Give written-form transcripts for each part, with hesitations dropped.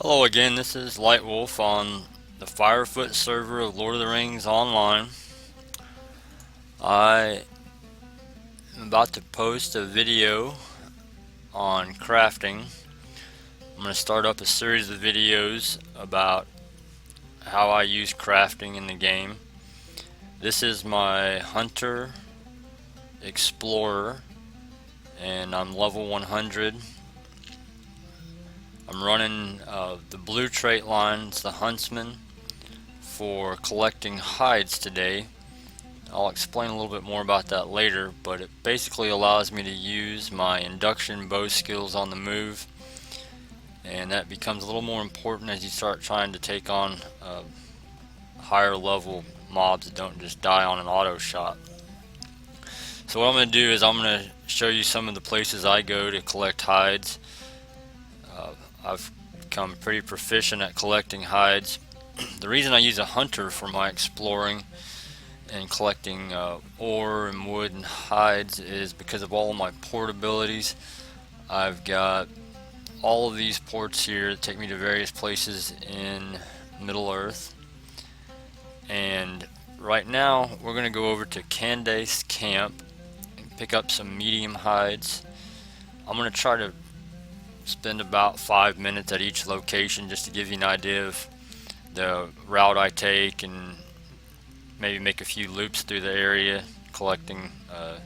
Hello again, this is Lightwolfe on the Firefoot server of Lord of the Rings Online. I am about to post a video on crafting. I'm going to start up a series of videos about how I use crafting in the game. This is my Hunter Explorer and I'm level 100. I'm running the blue trait lines, the Huntsman, for collecting hides today. I'll explain a little bit more about that later, but it basically allows me to use my induction bow skills on the move, and that becomes a little more important as you start trying to take on higher level mobs that don't just die on an auto shot. So what I'm going to do is I'm going to show you some of the places I go to collect hides. I've become pretty proficient at collecting hides. The reason I use a hunter for my exploring and collecting ore and wood and hides is because of all of my port abilities. I've got all of these ports here that take me to various places in Middle Earth, and right now we're going to go over to Candace Camp and pick up some medium hides. I'm going to try to spend about 5 minutes at each location just to give you an idea of the route I take and maybe make a few loops through the area collecting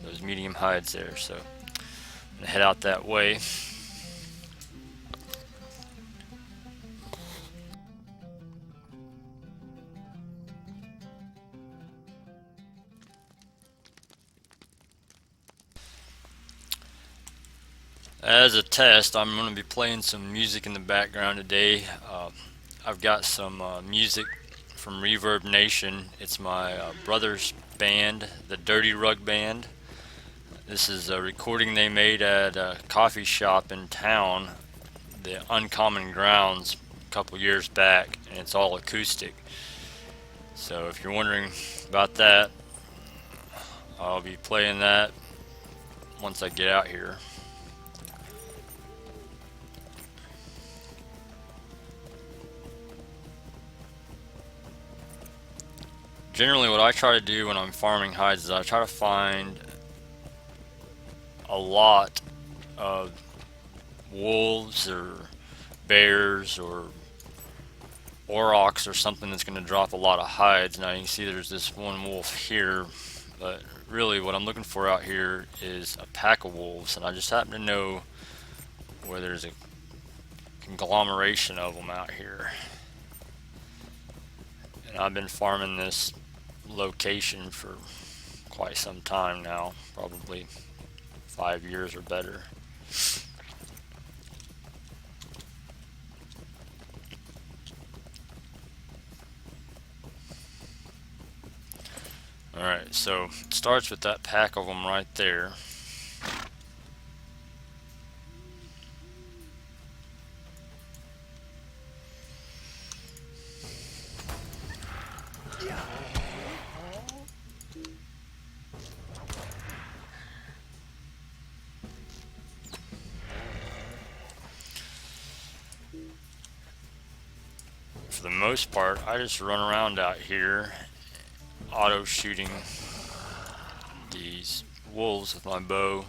those medium hides there. So I'm gonna head out that way. As a test, I'm going to be playing some music in the background today. I've got some music from Reverb Nation. It's my brother's band, the Dirty Rug Band. This is a recording they made at a coffee shop in town, the Uncommon Grounds, a couple years back, and it's all acoustic. So if you're wondering about that, I'll be playing that once I get out here. Generally what I try to do when I'm farming hides is I try to find a lot of wolves or bears or aurochs or something that's going to drop a lot of hides. Now you can see there's this one wolf here, but really what I'm looking for out here is a pack of wolves, and I just happen to know where there's a conglomeration of them out here. And I've been farming this location for quite some time now, probably 5 years or better. Alright, so it starts with that pack of them right there. For the most part, I just run around out here auto shooting these wolves with my bow.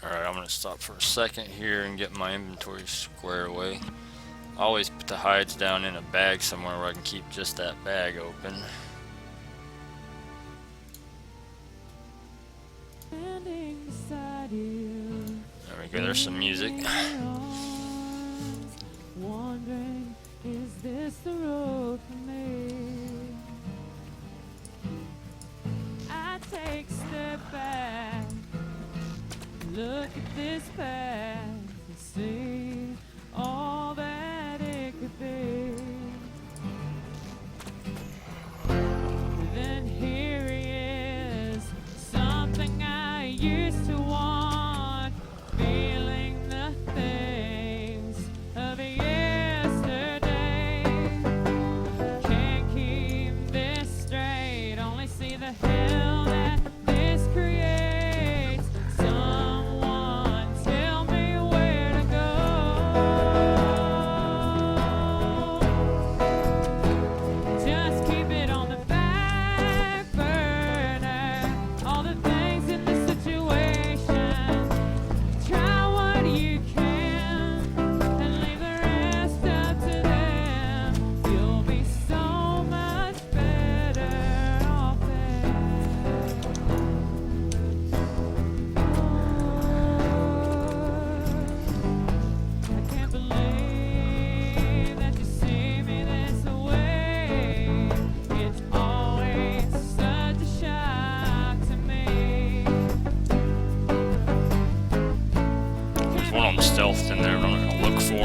Alright, I'm going to stop for a second here and get my inventory squared away. I always put the hides down in a bag somewhere where I can keep just that bag open. There we go, there's some music. Wondering, is this the road for me? I take a step back, look at this path and see all that it could be.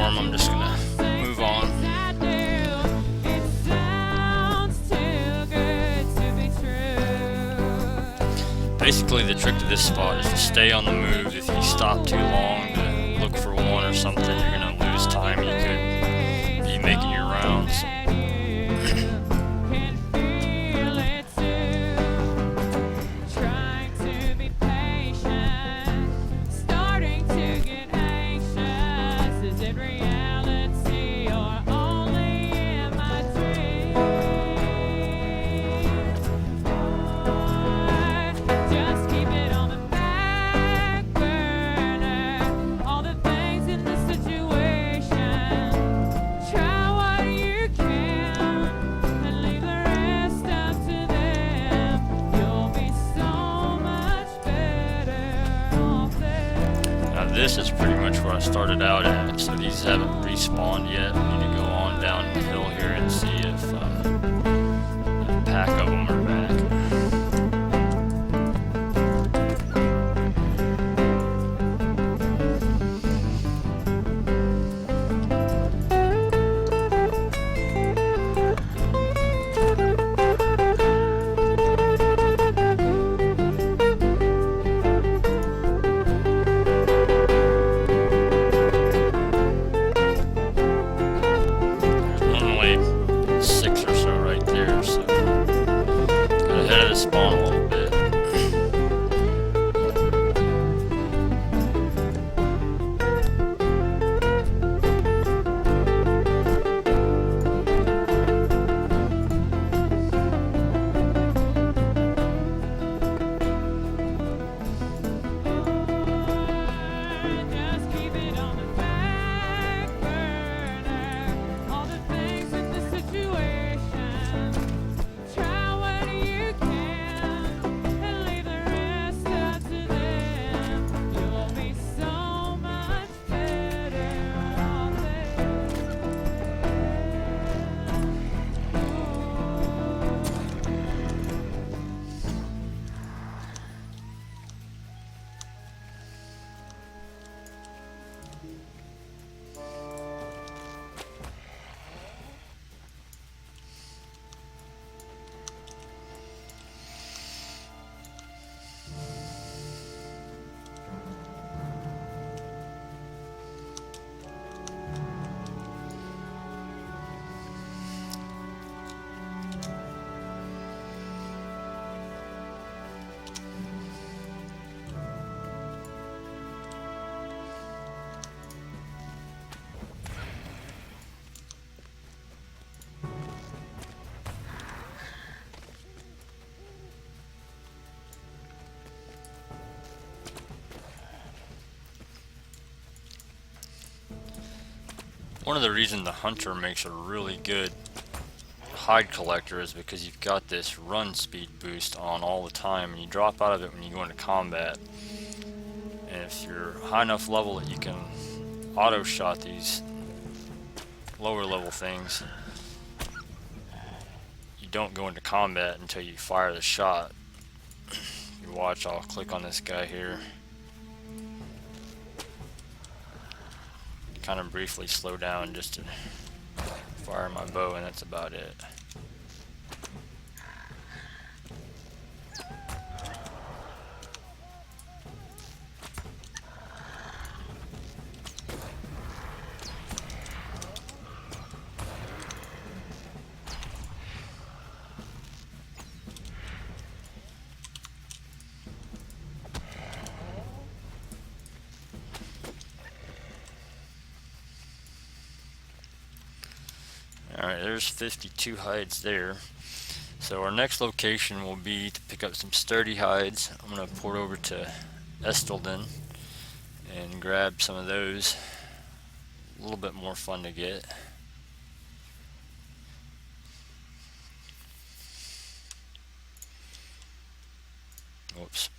them, I'm just gonna move on. Basically, the trick to this spot is to stay on the move. If you stop too long to look for one or something, you're gonna lose time. You could be making your rounds. This is pretty much where I started out at, so these haven't respawned yet. We need to go on down the hill here and see if a pack of them are back. Spawn a little bit. One of the reasons the hunter makes a really good hide collector is because you've got this run speed boost on all the time, and you drop out of it when you go into combat. And if you're high enough level that you can auto shot these lower level things, you don't go into combat until you fire the shot. You watch, I'll click on this guy here. Kind of briefly slow down just to fire my bow, and that's about it. Alright, there's 52 hides there. So our next location will be to pick up some sturdy hides. I'm going to port over to Estelden and grab some of those. A little bit more fun to get. Whoops.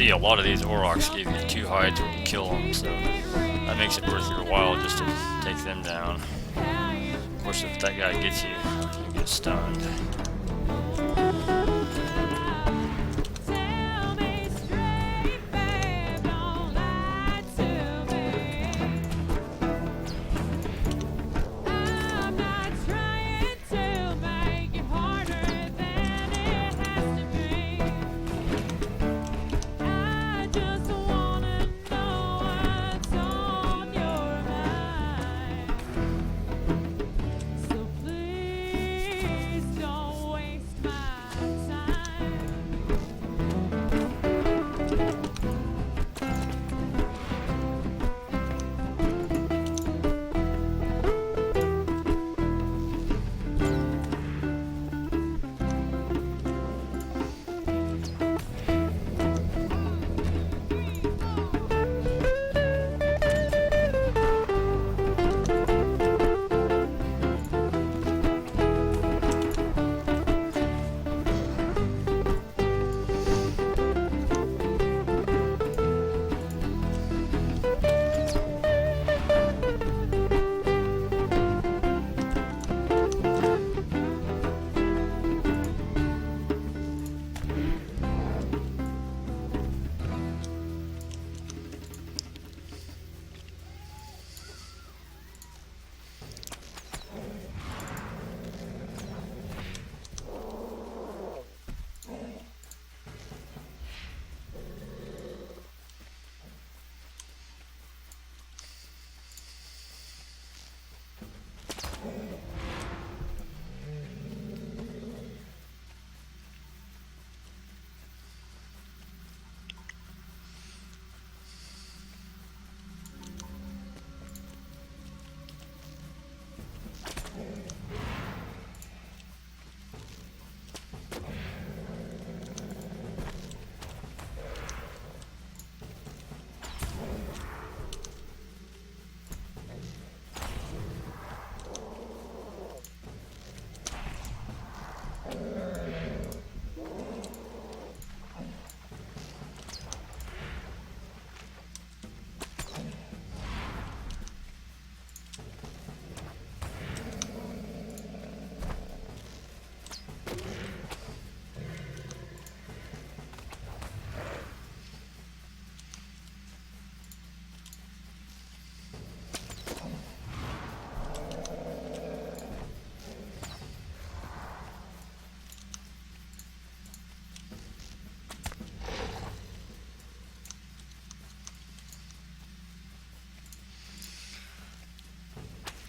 see a lot of these aurochs give you 2 hides when you kill them, so that makes it worth your while just to take them down. Of course, if that guy gets you, you get stunned.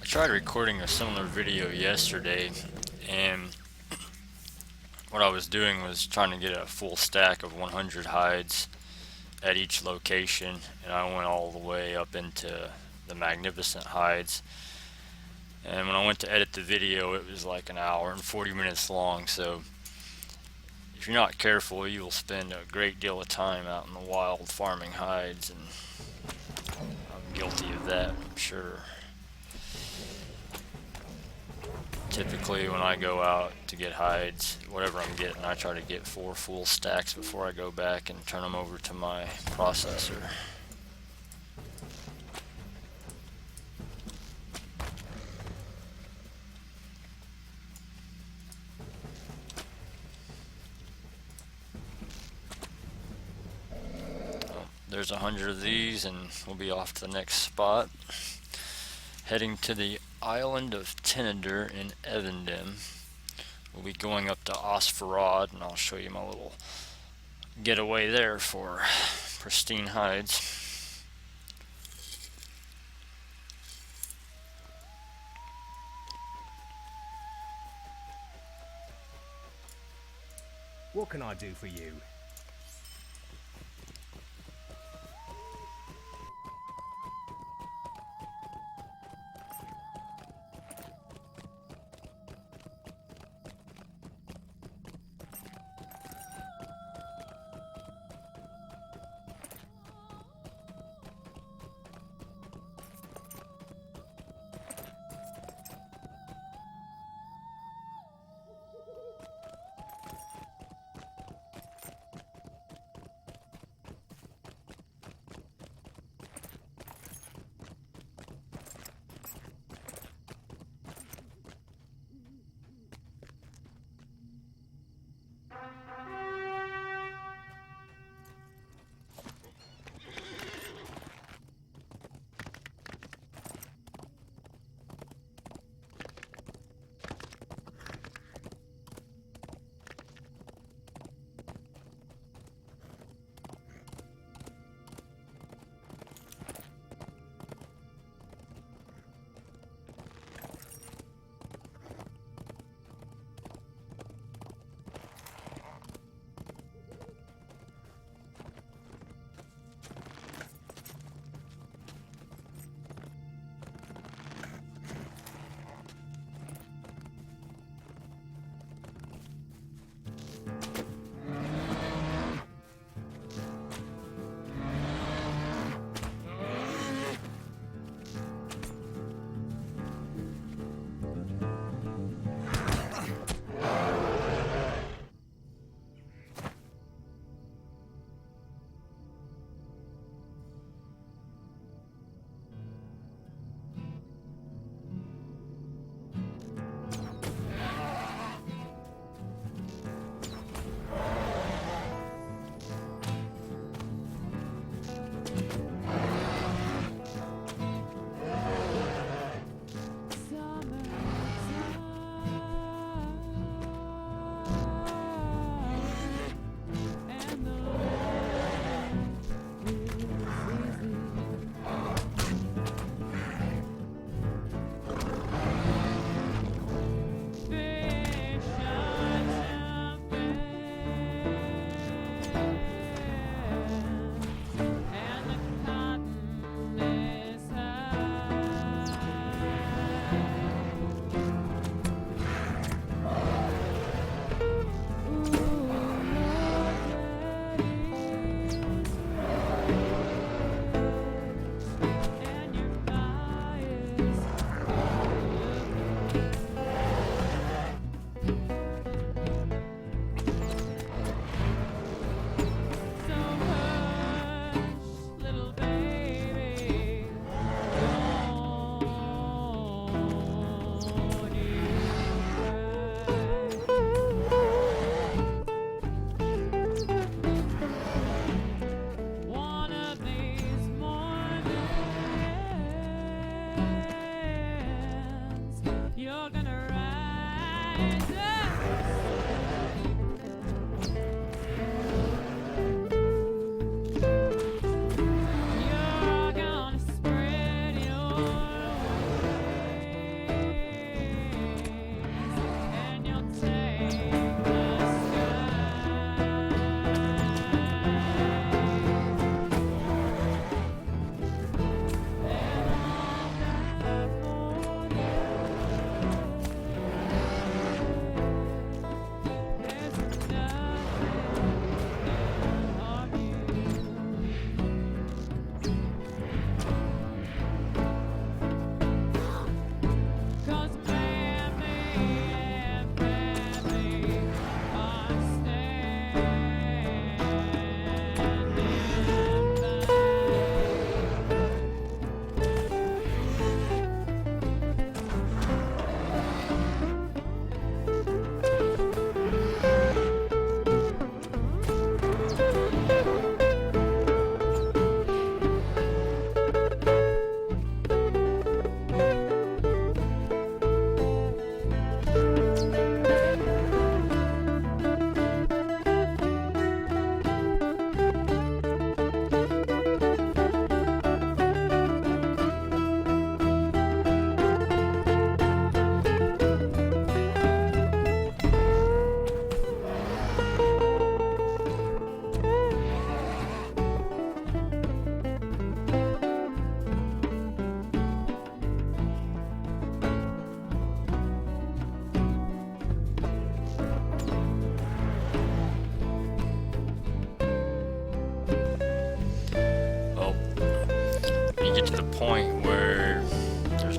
I tried recording a similar video yesterday, and what I was doing was trying to get a full stack of 100 hides at each location, and I went all the way up into the magnificent hides. And when I went to edit the video, it was like an hour and 40 minutes long, so if you're not careful, you will spend a great deal of time out in the wild farming hides, and I'm guilty of that, I'm sure. Typically when I go out to get hides, whatever I'm getting, I try to get 4 full stacks before I go back and turn them over to my processor. There's 100 of these, and we'll be off to the next spot. Heading to the island of Tinador in Evendem. We'll be going up to Osferod, and I'll show you my little getaway there for pristine hides. What can I do for you?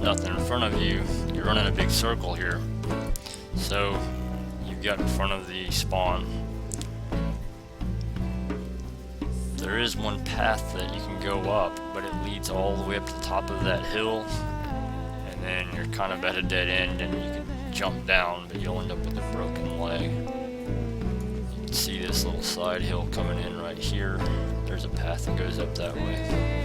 nothing in front of you, you're running a big circle here. So you've got in front of the spawn. There is one path that you can go up, but it leads all the way up to the top of that hill, and then you're kind of at a dead end and you can jump down, but you'll end up with a broken leg. You can see this little side hill coming in right here. There's a path that goes up that way.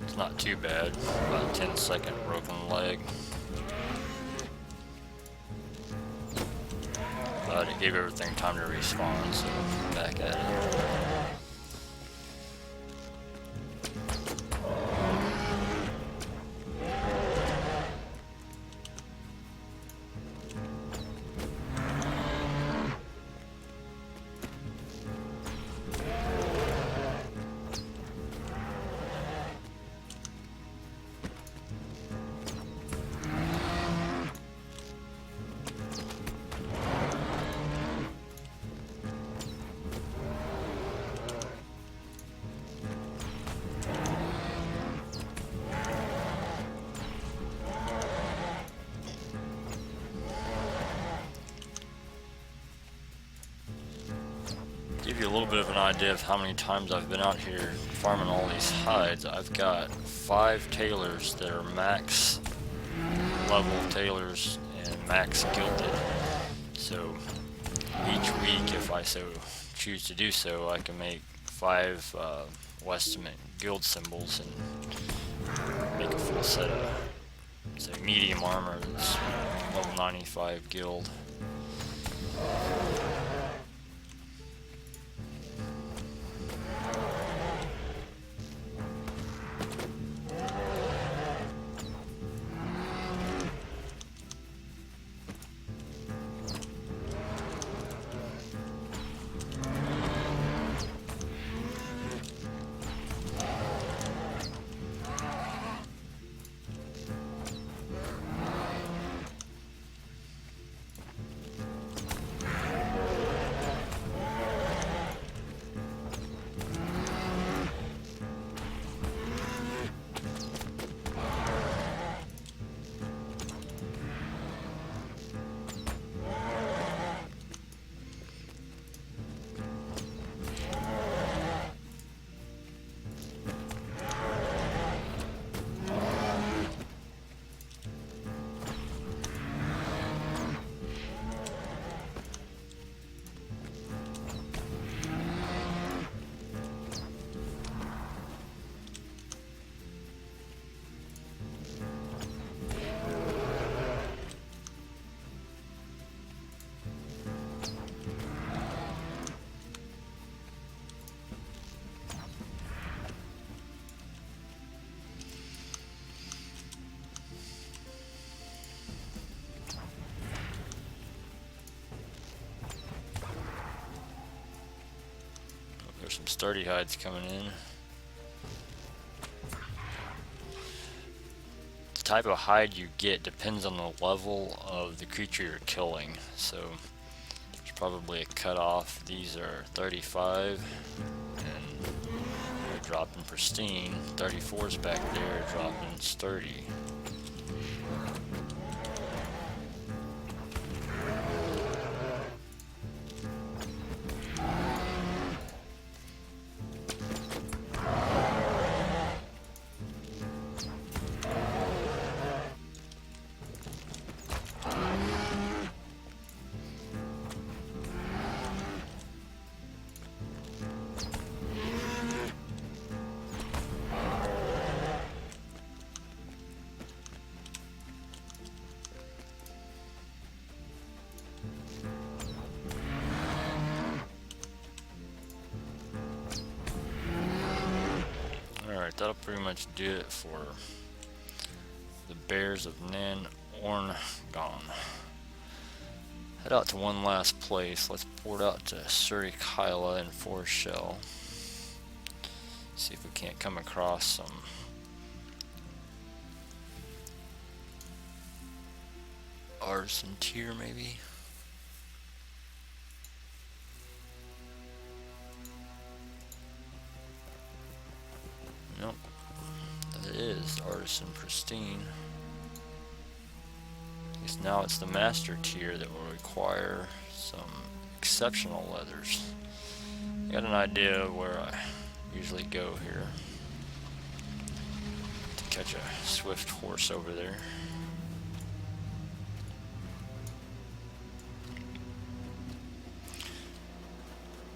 It's not too bad, about a 10-second broken leg. But it gave everything time to respawn, so back at it. Give you a little bit of an idea of how many times I've been out here farming all these hides. I've got 5 tailors that are max level tailors and max gilded. So each week, if I so choose to do so, I can make 5 Westament guild symbols and make a full set of, say, medium armor that's level 95 guild. sturdy hides coming in. The type of hide you get depends on the level of the creature you're killing. So there's probably a cutoff. These are 35, and they're dropping pristine. 34's back there, dropping sturdy. Alright, that'll pretty much do it for the Bears of Nan Orngon. Head out to one last place. Let's port out to Surikila and Forest Shell. See if we can't come across some artisan tier maybe. Nope. That is artisan pristine. I guess now it's the master tier that will require some exceptional leathers. Got an idea of where I usually go here to catch a swift horse over there.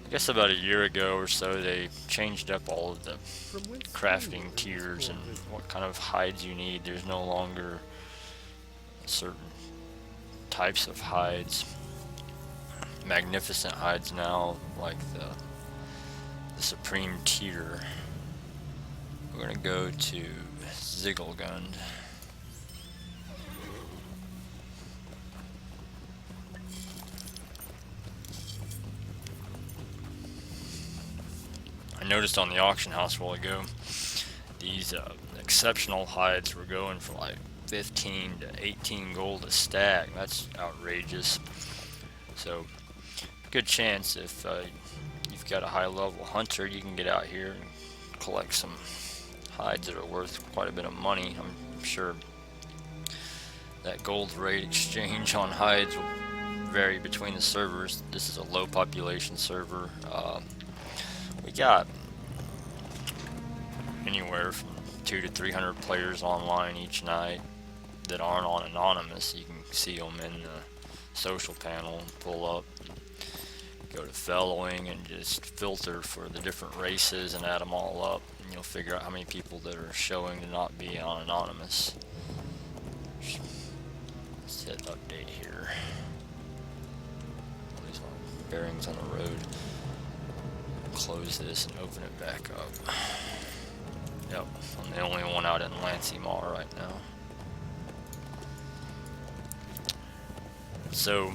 I guess about a year ago or so they changed up all of the crafting tiers and what kind of hides you need. There's no longer certain types of hides. Magnificent hides now, like the supreme tier. We're gonna go to Ziggelgund. I noticed on the auction house a while ago, these exceptional hides were going for like 15 to 18 gold a stack. That's outrageous. So, good chance if you've got a high level hunter, you can get out here and collect some hides that are worth quite a bit of money. I'm sure that gold rate exchange on hides will vary between the servers. This is a low population server. We got anywhere from 200 to 300 players online each night that aren't on anonymous. You can see them in the social panel, pull up, go to fellowing, and just filter for the different races and add them all up, and you'll figure out how many people that are showing to not be on anonymous. Let's hit update here. All these bearings on the road. Close this and open it back up. Yep, I'm the only one out in Lancey Mall right now. So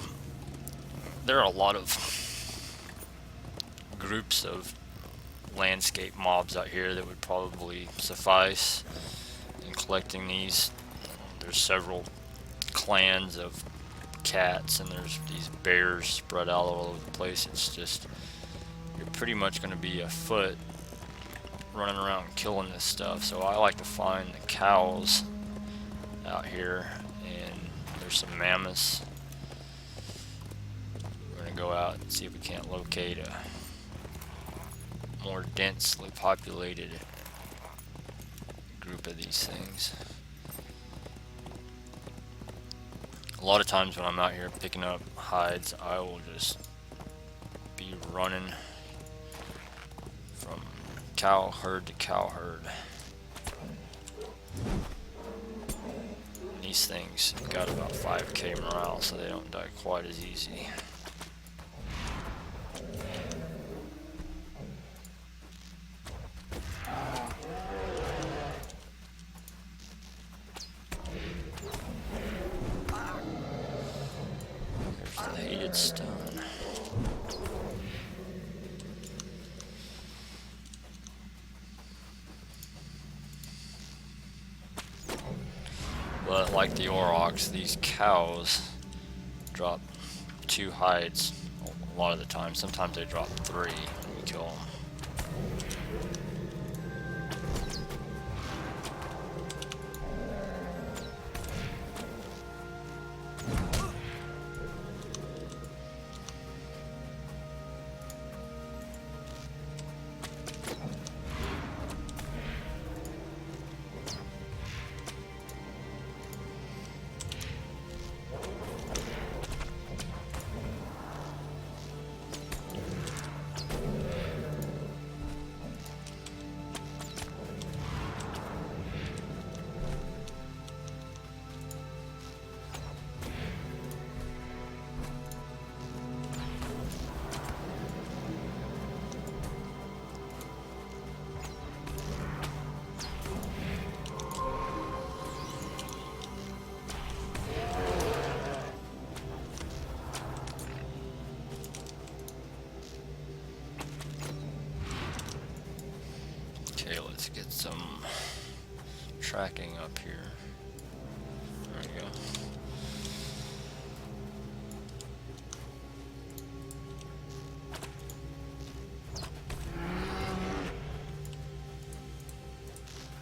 there are a lot of groups of landscape mobs out here that would probably suffice in collecting these. There's several clans of cats and there's these bears spread out all over the place. It's just, you're pretty much going to be afoot running around killing this stuff. So I like to find the cows out here, and there's some mammoths. We're going to go out and see if we can't locate a more densely populated group of these things. A lot of times when I'm out here picking up hides, I will just be running from cow herd to cow herd. And these things got about 5k morale, so they don't die quite as easy. There's the hated stone. like the aurochs, these cows drop 2 hides a lot of the time. Sometimes they drop 3 when you kill them. Okay, let's get some tracking up here. There we go.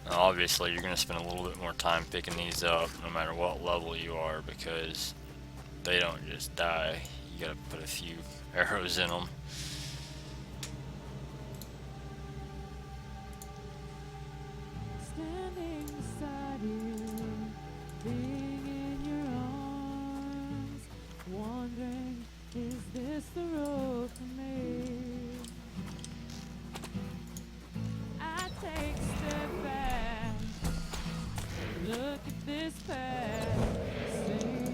Now, obviously, you're going to spend a little bit more time picking these up no matter what level you are, because they don't just die. You got to put a few arrows in them. Standing beside you, being in your arms, wondering, is this the road for me? I take a step back, look at this path, see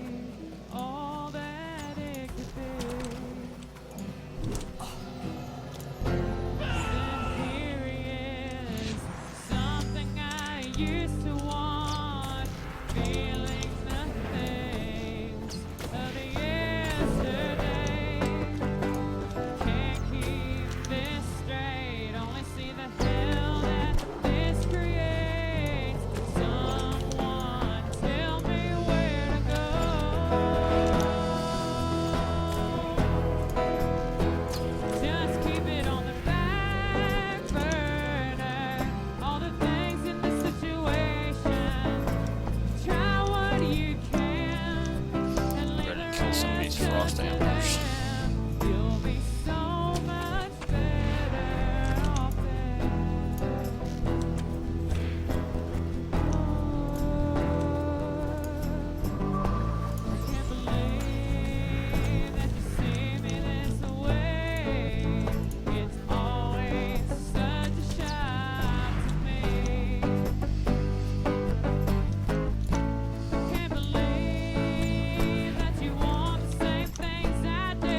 all that it could be. Then here he is, something I used to want, feeling the things of yesterday. Can't keep this straight, only see the hell that this creates. Someone tell me where to go. Just keep it on the back burner. All the things in the situation. Try what you can and leave Ready the to kill some of these rest frost up to antlers. them. You'll be so much better off there. I can't believe that you see me this way. It's always such a shock to me. Can't believe that you want the same things I do.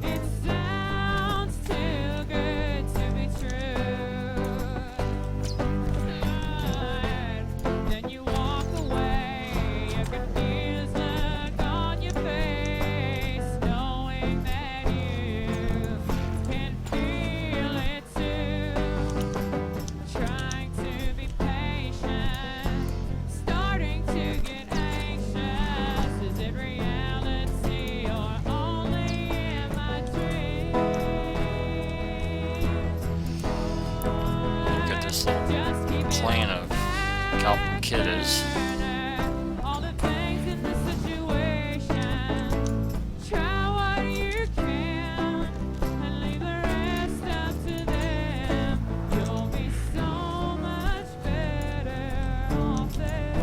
It sounds too good to be true. Then you walk away, a confused look on your face, knowing that you can feel it too. Trying to be patient, starting to get anxious. Is it reality or only in my dreams? Look at this little Just keep it clan of Calcidas. all the things in the situation. Try what you can and leave the rest up to them. You'll be so much better off there.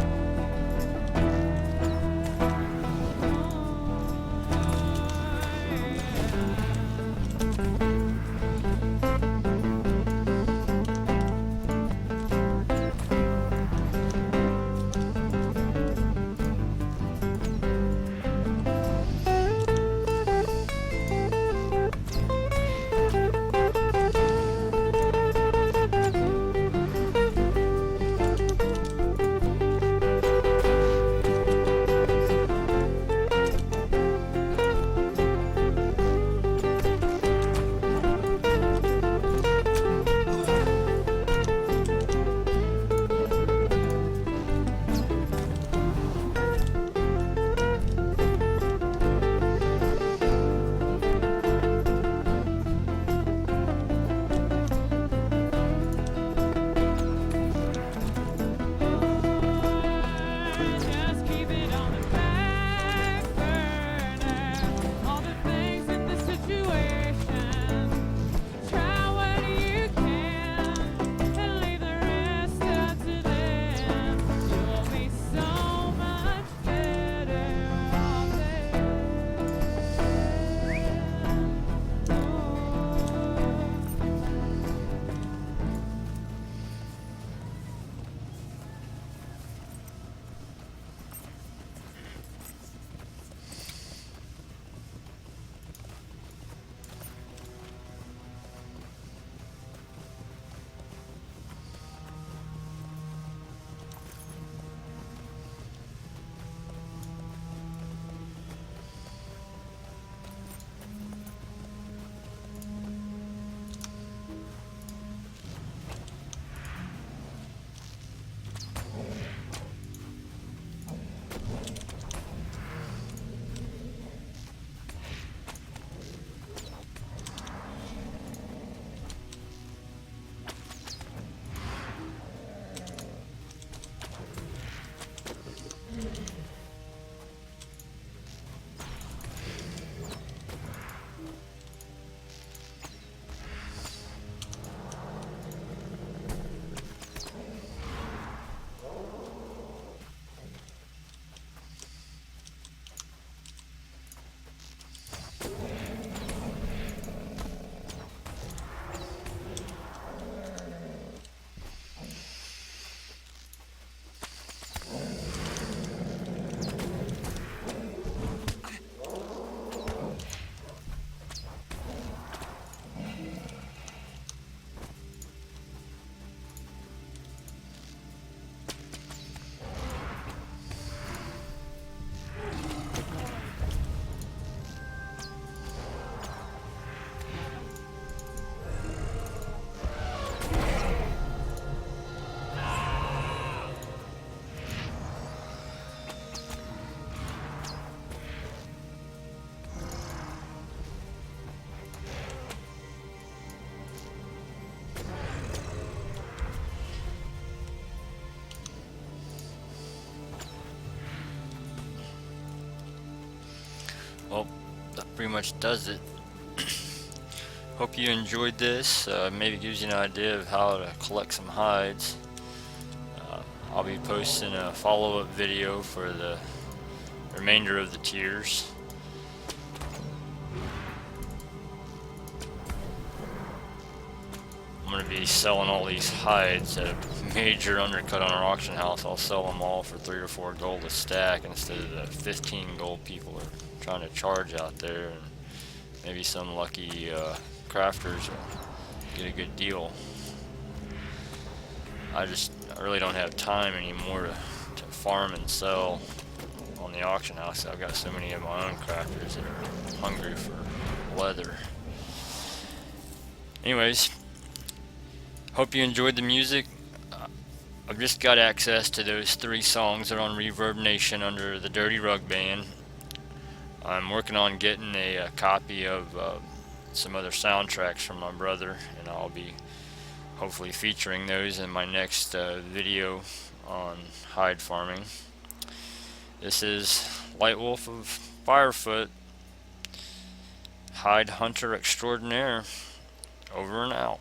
much does it. Hope you enjoyed this. Maybe gives you an idea of how to collect some hides. I'll be posting a follow-up video for the remainder of the tiers. I'm going to be selling all these hides at a major undercut on our auction house. I'll sell them all for 3 or 4 gold a stack instead of the 15 gold people are trying to charge out there, and maybe some lucky crafters will get a good deal. I really don't have time anymore to farm and sell on the auction house. I've got so many of my own crafters that are hungry for leather. Anyways, hope you enjoyed the music. I've just got access to those 3 songs that are on Reverb Nation under the Dirty Rug Band. I'm working on getting a copy of some other soundtracks from my brother, and I'll be hopefully featuring those in my next video on hide farming. This is Lightwolfe of Firefoot, Hide Hunter Extraordinaire, over and out.